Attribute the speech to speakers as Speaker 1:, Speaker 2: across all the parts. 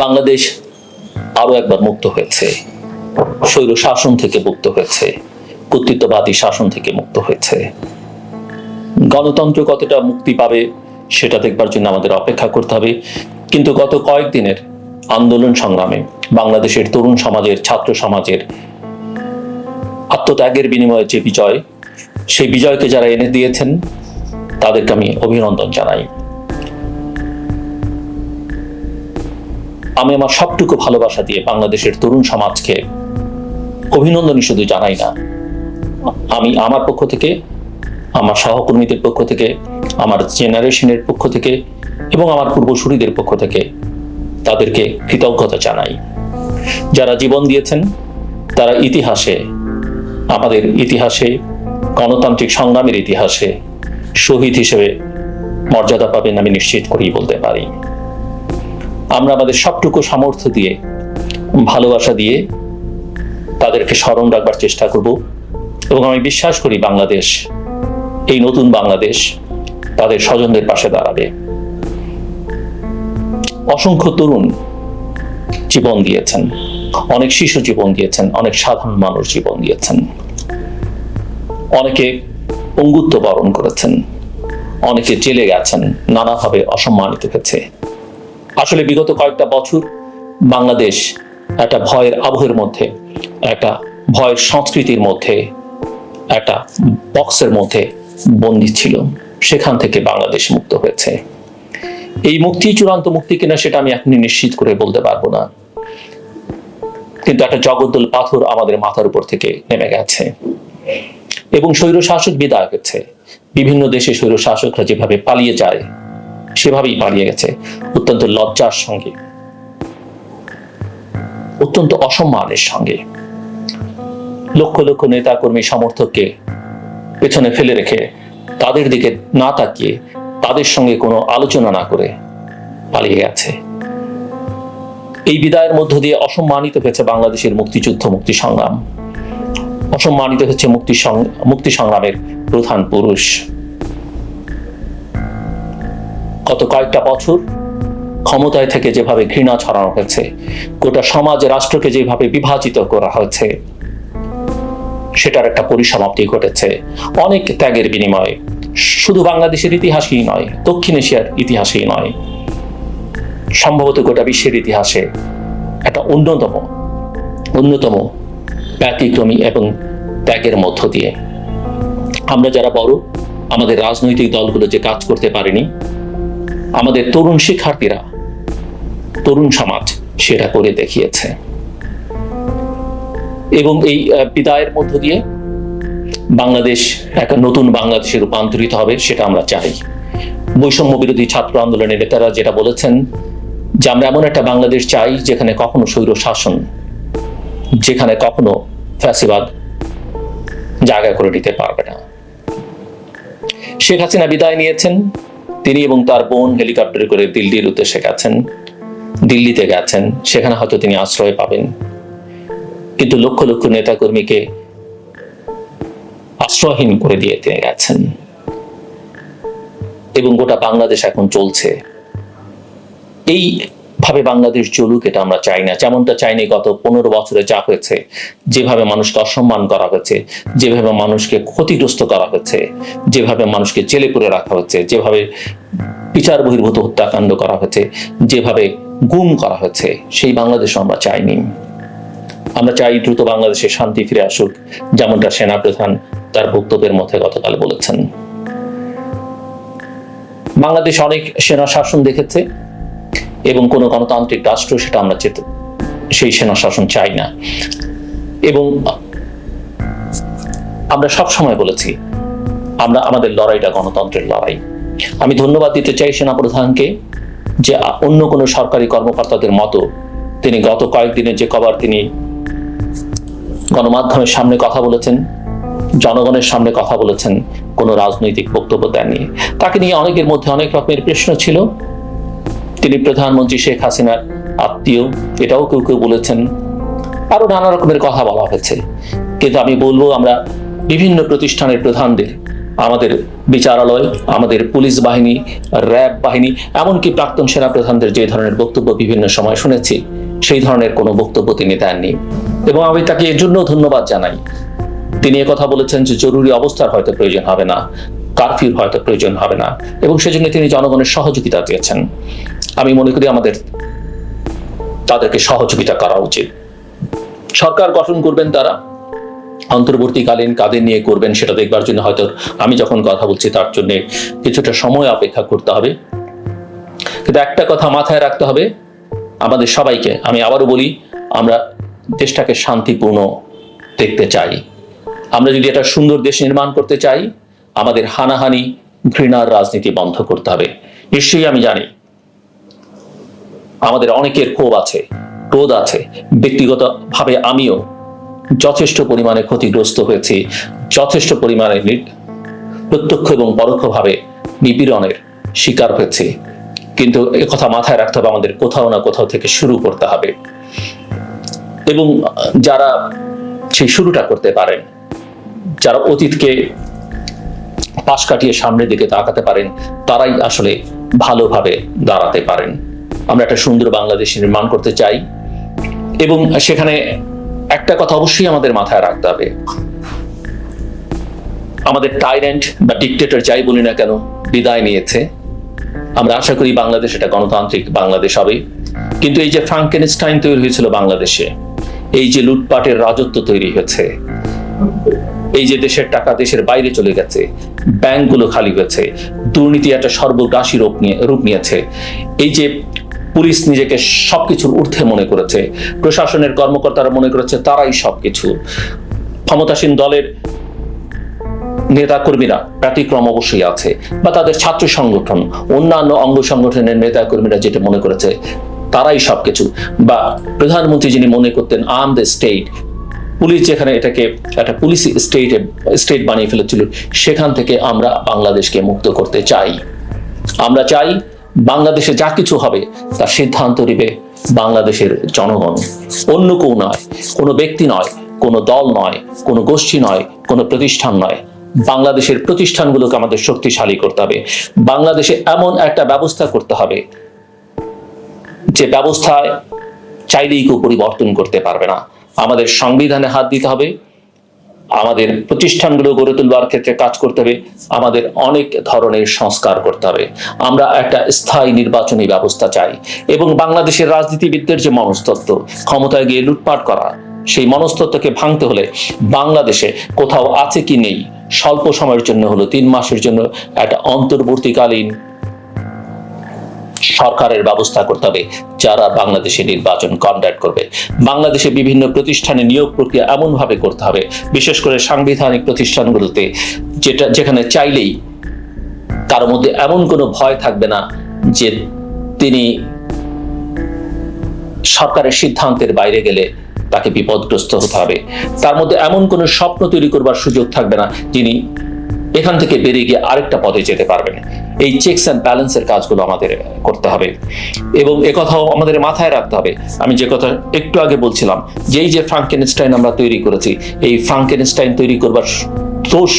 Speaker 1: বাংলাদেশ আরো একবার মুক্ত হয়েছে, স্বৈর শাসন থেকে মুক্ত হয়েছে, কর্তৃত্ববাদী শাসন থেকে মুক্ত হয়েছে। গণতন্ত্র কতটা মুক্তি পাবে সেটা দেখবার জন্য আমাদের অপেক্ষা করতে হবে। কিন্তু গত কয়েকদিনের আন্দোলন সংগ্রামে বাংলাদেশের তরুণ সমাজের, ছাত্র সমাজের আত্মত্যাগের বিনিময়ে যে বিজয়, সেই বিজয়কে যারা এনে দিয়েছেন তাদেরকে আমি অভিনন্দন জানাই। আমি আমার সবটুকু ভালোবাসা দিয়ে বাংলাদেশের তরুণ সমাজকে অভিনন্দনই শুধু জানাই না, আমি আমার পক্ষ থেকে, আমার সহকর্মীদের পক্ষ থেকে, আমার জেনারেশনের পক্ষ থেকে এবং আমার পূর্বসূরীদের পক্ষ থেকে তাদেরকে কৃতজ্ঞতা জানাই। যারা জীবন দিয়েছেন তারা ইতিহাসে, আমাদের ইতিহাসে, গণতান্ত্রিক সংগ্রামের ইতিহাসে শহীদ হিসেবে মর্যাদা পাবেন আমি নিশ্চিত করেই বলতে পারি। আমরা আমাদের সবটুকু সামর্থ্য দিয়ে, ভালোবাসা দিয়ে তাদেরকে স্মরণ রাখবার চেষ্টা করব এবং আমি বিশ্বাস করি বাংলাদেশ, এই নতুন বাংলাদেশ তাদের স্বজনদের পাশে দাঁড়াবে। অসংখ্য তরুণ জীবন দিয়েছেন, অনেক শিশু জীবন দিয়েছেন, অনেক সাধারণ মানুষ জীবন দিয়েছেন, অনেকে পঙ্গুত্ব বরণ করেছেন, অনেকে জেলে গেছেন, নানাভাবে অসম্মানিত হয়েছে। আসলে বিগত কয়েকটা বছর বাংলাদেশ একটা ভয়ের আবহের মধ্যে, একটা ভয়ের সংস্কৃতির মধ্যে, একটা বক্সের মধ্যে বন্দী ছিল। সেখান থেকে বাংলাদেশ মুক্ত হয়েছে। এই মুক্তি চূড়ান্ত মুক্তি কিনা সেটা আমি এখনই নিশ্চিত করে বলতে পারবো না, কিন্তু একটা জগদ্দল পাথর আমাদের মাথার উপর থেকে নেমে গেছে এবং স্বৈর শাসক বিদায় হয়েছে। বিভিন্ন দেশে স্বৈর শাসকরা যেভাবে পালিয়ে যায় সেভাবেই পালিয়ে গেছে, অত্যন্ত লজ্জার সঙ্গে, অত্যন্ত অসম্মানের সঙ্গে। লক্ষ লক্ষ নেতা কর্মী সমর্থককে পেছনে ফেলে রেখে, তাদের দিকে না তাকিয়ে, তাদের সঙ্গে কোনো আলোচনা না করে পালিয়ে গেছে। এই বিদায়ের মধ্য দিয়ে অসম্মানিত হয়েছে বাংলাদেশের মুক্তিযুদ্ধ, মুক্তি সংগ্রাম, অসম্মানিত হচ্ছে মুক্তি সংগ্রামের প্রধান পুরুষ। গত কয়েকটা বছর ক্ষমতায় থেকে যেভাবে ঘৃণা ছড়ানো হয়েছে, গোটা সমাজ রাষ্ট্রকে যেভাবে বিভাজিত করা হয়েছে, সেটার একটা পরিসমাপ্তি ঘটেছে অনেক ত্যাগের বিনিময়ে। শুধু বাংলাদেশের ইতিহাসেই নয়, দক্ষিণ এশিয়ার ইতিহাসেই নয়, সম্ভবত গোটা বিশ্বের ইতিহাসে একটা অন্যতম ব্যতিক্রমী এবং ত্যাগের মধ্য দিয়ে আমরা যারা বড়, আমাদের রাজনৈতিক দলগুলো যে কাজ করতে পারেনি, আমাদের তরুণ শিক্ষার্থীরা, তরুণ সমাজ সেটা করে দেখিয়েছে। এবং এই বিদায়ের মধ্য দিয়ে বাংলাদেশ একটা নতুন বাংলাদেশে রূপান্তরিত হবে, সেটা আমরা চাই। বৈষম্য বিরোধী ছাত্র আন্দোলনের নেতারা যেটা বলেছেন যে আমরা এমন একটা বাংলাদেশ চাই যেখানে কখনো স্বৈর শাসন, যেখানে কখনো ফ্যাসিবাদ জায়গা করে নিতে পারবে না। শেখ হাসিনা বিদায় নিয়েছেন, তিনি এবং তার বোন হেলিকপ্টারে করে দিল্লির উদ্দেশ্যে গেছেন, দিল্লিতে গেছেন, সেখানে হয়তো তিনি আশ্রয় পাবেন। কিন্তু লক্ষ লক্ষ নেতাকর্মীকে আশ্রয়হীন করে দিয়ে তিনি গেছেন এবং গোটা বাংলাদেশ এখন চলছে। এইভাবে বাংলাদেশ চলুক এটা আমরা চাই না, যেমনটা চাইনি গত 15 বছরে যা হয়েছে, যেভাবে মানুষকে অসম্মান করা হয়েছে, যেভাবে মানুষকে ক্ষতিগ্রস্ত করা হয়েছে, যেভাবে মানুষকে জেলে পুরে রাখা হয়েছে, যেভাবে বিচার বহির্ভূত হত্যাকাণ্ড করা হয়েছে, যেভাবে গুম করা হয়েছে, সেই বাংলাদেশ আমরা চাইনি। আমরা চাই দ্রুত বাংলাদেশে শান্তি ফিরে আসুক, যেমনটা সেনাপ্রধান তার বক্তব্যের মধ্যে গতকাল বলেছেন। বাংলাদেশ অনেক সেনা শাসন দেখেছে এবং কোনো গণতান্ত্রিক রাষ্ট্র সেটা আমরা সেই সেনা শাসন চাই না। এবং আমরা সব সময় বলেছি আমাদের লড়াইটা গণতন্ত্রের লড়াই। আমি ধন্যবাদ দিতে চাই সেনাপ্রধানকে যে অন্য কোনো সরকারি কর্মকর্তাদের মতো তিনি গত কয়েকদিনে যে কবার তিনি গণমাধ্যমের সামনে কথা বলেছেন, জনগণের সামনে কথা বলেছেন, কোনো রাজনৈতিক বক্তব্য দেননি। তাকে নিয়ে অনেকের মধ্যে অনেক রকমের প্রশ্ন ছিল। তিনি প্রধানমন্ত্রী শেখ হাসিনার আত্মীয়, এটাও কেউ কেউ বলেছেন, আরো নানা রকমের কথা বলা হয়েছে। কিন্তু আমি বলবো আমরা বিভিন্ন প্রতিষ্ঠানের প্রধানদের আমাদের বিচারালয়, আমাদের পুলিশ বাহিনী, র্যাব বাহিনী, এমনকি প্রাক্তন সেনাপ্রধানদের যে ধরনের বক্তব্য বিভিন্ন সময় শুনেছি, সেই ধরনের কোনো বক্তব্য তিনি দেননি। এবং আমি তাকে এর জন্য ধন্যবাদ জানাই। তিনি কথা বলেছেন যে জরুরি অবস্থার হয়তো প্রয়োজন হবে না, কারফিউর হয়তো প্রয়োজন হবে না, এবং সেজন্য তিনি জনগণের সহযোগিতা চেয়েছেন। আমি মনে করি আমাদের তাদেরকে সহযোগিতা করা উচিত। সরকার গঠন করবেন তারা, অন্তর্বর্তীকালীন কাদের নিয়ে করবেন সেটা দেখবার জন্য হয়তো আমি যখন কথা বলছি তার জন্য কিছুটা সময় অপেক্ষা করতে হবে। কিন্তু একটা কথা মাথায় রাখতে হবে আমাদের সবাইকে, আমি আবারও বলি, আমরা দেশটাকে শান্তিপূর্ণ দেখতে চাই। আমরা যদি একটা সুন্দর দেশ নির্মাণ করতে চাই, আমাদের হানাহানি, ঘৃণার রাজনীতি বন্ধ করতে হবে। নিশ্চয়ই আমি জানি আমাদের অনেকের ক্ষোভ আছে, ক্রোধ আছে। ব্যক্তিগতভাবে আমিও যথেষ্ট পরিমাণে ক্ষতিগ্রস্ত হয়েছি, যথেষ্ট পরিমাণে প্রত্যক্ষ এবং পরোক্ষভাবে নিপীড়নের শিকার হয়েছে। কিন্তু কথা মাথায় রাখতে হবে, আমাদের কোথাও না কোথাও থেকে শুরু করতে হবে। এবং যারা সেই শুরুটা করতে পারেন, যারা অতীতকে পাশ কাটিয়ে সামনের দিকে তাকাতে পারেন, তারাই আসলে ভালোভাবে দাঁড়াতে পারেন। আমরা একটা সুন্দর বাংলাদেশ নির্মাণ করতে চাই, এবং সেখানে একটা কথা অবশ্যই আমাদের মাথায় রাখতে হবে, আমাদের টাইরেন্ট বা ডিক্টেটর যাই বলি না কেন বিদায় নিয়েছে। আমরা আশা করি বাংলাদেশ এটা গণতান্ত্রিক বাংলাদেশ হবে। কিন্তু এই যে ফ্রাঙ্কেনস্টাইন তৈরি হয়েছিল বাংলাদেশে, এই যে লুটপাটের রাজত্ব তৈরি হয়েছে, এই যে দেশের টাকা দেশের বাইরে চলে গেছে, ব্যাংকগুলো খালি হয়েছে, দুর্নীতি একটা সর্বগ্রাসী রূপ নিয়েছে, এই যে পুলিশ নিজেকে সবকিছুর ঊর্ধ্বে মনে করেছে, প্রশাসনের কর্মকর্তারা মনে করেছে তারাই সবকিছু, ক্ষমতাসীন দলের নেতা কর্মীরা, ব্যতিক্রম অবশ্যই আছে, বা তাদের ছাত্র সংগঠন, অন্যান্য অঙ্গ সংগঠনের নেতা কর্মীরা যেটা মনে করেছে তারাই সবকিছু, বা প্রধানমন্ত্রী যিনি মনে করতেন আর্ম দ্য স্টেট, পুলিশ যেখানে এটাকে একটা পুলিশি স্টেট বানিয়ে ফেলেছিল, সেখান থেকে আমরা বাংলাদেশকে মুক্ত করতে চাই। আমরা চাই বাংলাদেশে যা কিছু হবে তার সিদ্ধান্ত নেবে বাংলাদেশের জনগণ, অন্য কেউ নয়, কোনো ব্যক্তি নয়, কোনো দল নয়, কোনো গোষ্ঠী নয়, কোনো প্রতিষ্ঠান নয়। বাংলাদেশের প্রতিষ্ঠানগুলোকে আমাদের শক্তিশালী করতে হবে। বাংলাদেশে এমন একটা ব্যবস্থা করতে হবে যে ব্যবস্থায় চাইলেই কেউ পরিবর্তন করতে পারবে না। আমাদের সংবিধানে হাত দিতে হবে, আমাদের প্রতিষ্ঠানগুলো গড়ে তুলবার ক্ষেত্রে কাজ করতে হবে, আমাদের অনেক ধরনের সংস্কার করতে হবে। আমরা একটা স্থায়ী নির্বাচনী ব্যবস্থা চাই, এবং বাংলাদেশের রাজনীতিবিদদের যে মনস্তত্ত্ব, ক্ষমতায় গিয়ে লুটপাট করা, সেই মনস্তত্ত্বকে ভাঙতে হলে বাংলাদেশে কোথাও আছে কি নেই, স্বল্প সময়ের জন্য হলো 3 মাসের জন্য একটা অন্তর্বর্তীকালীন সরকারের ব্যবস্থা করতে হবে, যারা বাংলাদেশে নির্বাচন কন্ডাক্ট করবে। বাংলাদেশে বিভিন্ন প্রতিষ্ঠানে নিয়োগ প্রক্রিয়া এমনভাবে করতে হবে, বিশেষ করে সাংবিধানিক প্রতিষ্ঠানগুলোতে, যেখানে চাইলেই কারোর মধ্যে এমন কোনো ভয় থাকবে না যে তিনি সরকারের সিদ্ধান্তের বাইরে গেলে তাকে বিপদগ্রস্ত হতে হবে। তার মধ্যে এমন কোনো স্বপ্ন তৈরি করবার সুযোগ থাকবে না যিনি এখান থেকে বেরিয়ে গিয়ে আরেকটা পদে যেতে পারবেন। এই চেকস অ্যান্ড ব্যালেন্সের কাজগুলো আমাদের করতে হবে, এবং একথাও আমাদের মাথায় রাখতে হবে, আমি যে কথা একটু আগে বলছিলাম, যে এই যে ফ্রাঙ্কেনস্টাইন আমরা তৈরি করেছি, এই ফ্রাঙ্কেনস্টাইন তৈরি করবার দোষ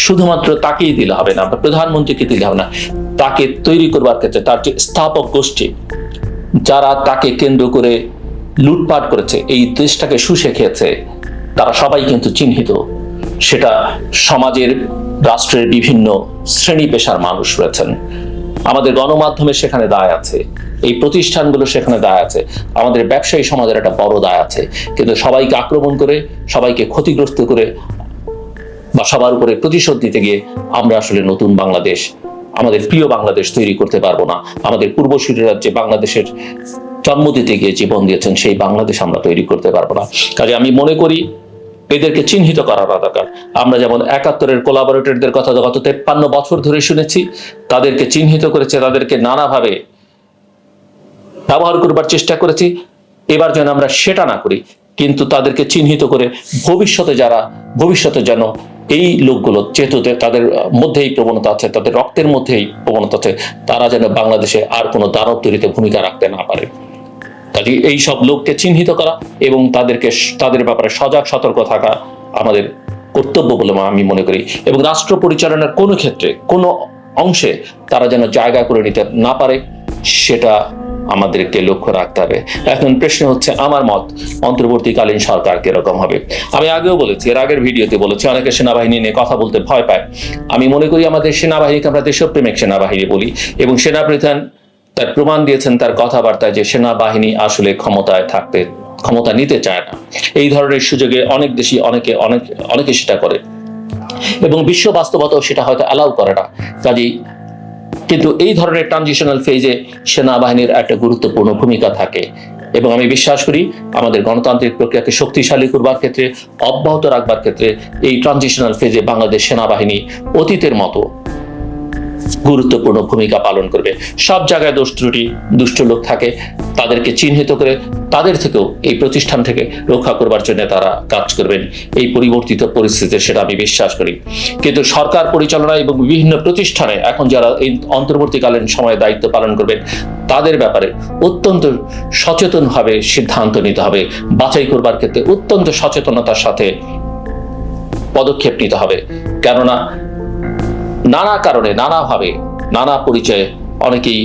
Speaker 1: শুধুমাত্র তাকেই দিলে হবে না, বা প্রধানমন্ত্রীকে দিলে হবে না। তাকে তৈরি করবার ক্ষেত্রে তার যে স্থাপক গোষ্ঠী, যারা তাকে কেন্দ্র করে লুটপাট করেছে, এই দেশটাকে শুষে খেয়েছে, তারা সবাই কিন্তু চিহ্নিত। সেটা সমাজের, রাষ্ট্রের বিভিন্ন শ্রেণী পেশার মানুষ রয়েছেন, আমাদের গণমাধ্যমে সেখানে দায় আছে, এই প্রতিষ্ঠানগুলো সেখানে দায় আছে, আমাদের ব্যবসায়ী সমাজের একটা বড় দায় আছে। কিন্তু সবাইকে আক্রমণ করে, সবাইকে ক্ষতিগ্রস্ত করে, বা সবার উপরে প্রতিশোধ দিতে গিয়ে আমরা আসলে নতুন বাংলাদেশ, আমাদের প্রিয় বাংলাদেশ তৈরি করতে পারবো না। আমাদের পূর্বসূরীরা যে বাংলাদেশের জন্ম দিতে গিয়ে জীবন দিয়েছেন, সেই বাংলাদেশ আমরা তৈরি করতে পারবো না। কাজে আমি মনে করি এদেরকে চিহ্নিত করার দরকার। আমরা যেমন 71-এর কোলাবরেটরদের কথা গত 53 বছর ধরে শুনেছি, তাদেরকে চিহ্নিত করেছে, তাদেরকে নানাভাবে ব্যবহার করবার চেষ্টা করেছি। এবার যেন আমরা সেটা না করি, কিন্তু তাদেরকে চিহ্নিত করে ভবিষ্যতে যেন এই লোকগুলো, যেহেতু তাদের মধ্যে এই প্রবণতা আছে, তাদের রক্তের মধ্যে এই প্রবণতা আছে, তারা যেন বাংলাদেশে আর কোনো দানব তৈরিতে ভূমিকা রাখতে না পারে। কাজে এই সব লোককে চিহ্নিত করা এবং তাদের ব্যাপারে সজাগ সতর্ক থাকা আমাদের কর্তব্য বলে আমি মনে করি, এবং রাষ্ট্র পরিচালনার কোনো ক্ষেত্রে কোনো অংশে তারা যেন জায়গা করে নিতে না পারে, সেটা আমাদেরকে লক্ষ্য রাখতে হবে। এখন প্রশ্ন হচ্ছে আমার মত, অন্তর্বর্তীকালীন সরকার কিরকম হবে। আমি আগেও বলেছি, এর আগের ভিডিওতে বলেছি, অনেকে সেনাবাহিনী নিয়ে কথা বলতে ভয় পায়। আমি মনে করি আমাদের সেনাবাহিনীকে আমরা দেশপ্রেমিক সেনাবাহিনী বলি, এবং সেনাপ্রধান তার প্রমাণ দিয়েছেন তার কথাবার্তায় যে সেনাবাহিনী আসলে ক্ষমতা নিতে চায় না। এই ধরনের সুযোগে অনেক দেশই অনেকে সেটা করে, এবং বিশ্ব বাস্তবতাও সেটা হয়তো অ্যালাউ করে না। কাজেই কিন্তু এই ধরনের ট্রানজিশনাল ফেজে সেনাবাহিনীর একটা গুরুত্বপূর্ণ ভূমিকা থাকে, এবং আমি বিশ্বাস করি আমাদের গণতান্ত্রিক প্রক্রিয়াকে শক্তিশালী করবার ক্ষেত্রে, অব্যাহত রাখবার ক্ষেত্রে এই ট্রানজিশনাল ফেজে বাংলাদেশ সেনাবাহিনী অতীতের মতো গুরুত্বপূর্ণ ভূমিকা পালন করবে। সব জায়গায় দোষ ত্রুটি, দুষ্ট লোক থাকে, তাদেরকে চিহ্নিত করে তাদের থেকেও এই প্রতিষ্ঠান থেকে রক্ষা করবার জন্য তারা কাজ করবেন এই পরিবর্তিত পরিস্থিতিতে, সেটা আমি বিশ্বাস করি। কিন্তু সরকার পরিচালনা এবং বিভিন্ন প্রতিষ্ঠানে এখন যারা এই অন্তর্বর্তীকালীন সময়ে দায়িত্ব পালন করবেন, তাদের ব্যাপারে অত্যন্ত সচেতনভাবে সিদ্ধান্ত নিতে হবে। বাছাই করবার ক্ষেত্রে অত্যন্ত সচেতনতার সাথে পদক্ষেপ নিতে হবে, কেননা নানা কারণে, নানাভাবে, নানা পরিচয়ে অনেকেই